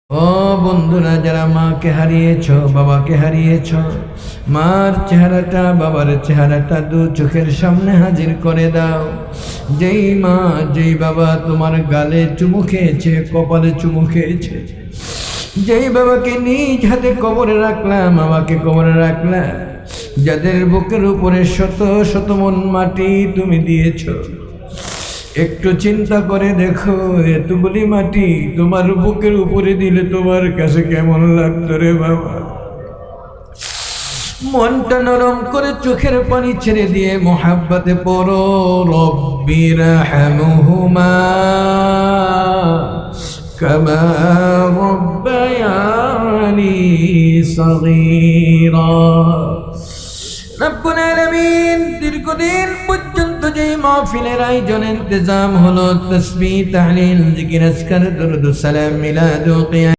ও বন্ধুরা, যারা মাকে হারিয়েছ, বাবাকে হারিয়েছ, মার চেহারাটা বাবার চেহারাটা দু চোখের সামনে হাজির করে দাও। যেই মা যেই বাবা তোমার গালে চুমু খেয়েছে, কপালে চুমু খেয়েছে, যেই বাবাকে নিজ হাতে কবরে রাখলাম, বাবাকে কবরে রাখলাম, যাদের বুকের উপরে শত শত মন মাটি তুমি দিয়েছ, একটু চিন্তা করে দেখো, এতগুলি মাটি তোমার বুকের উপরে দিলে তোমার কাছে কেমন লাগতো রে বাবা। মনটা নরম করে চোখের পানি ছেড়ে দিয়ে মোহাব্বতে পড়ো, রব্বি রাহমহুমা কামা রাব্বায়ানি সগীরা। রব্বুল আলামিন, দীর্ঘদিন পর্যন্ত যেই মাহফিলের আয়োজন ইন্তজাম হলো, তাসবিহ, তাহলিল, জিকির, আজকার, দরুদ, সালাম, মিলাদ ও কিয়াম।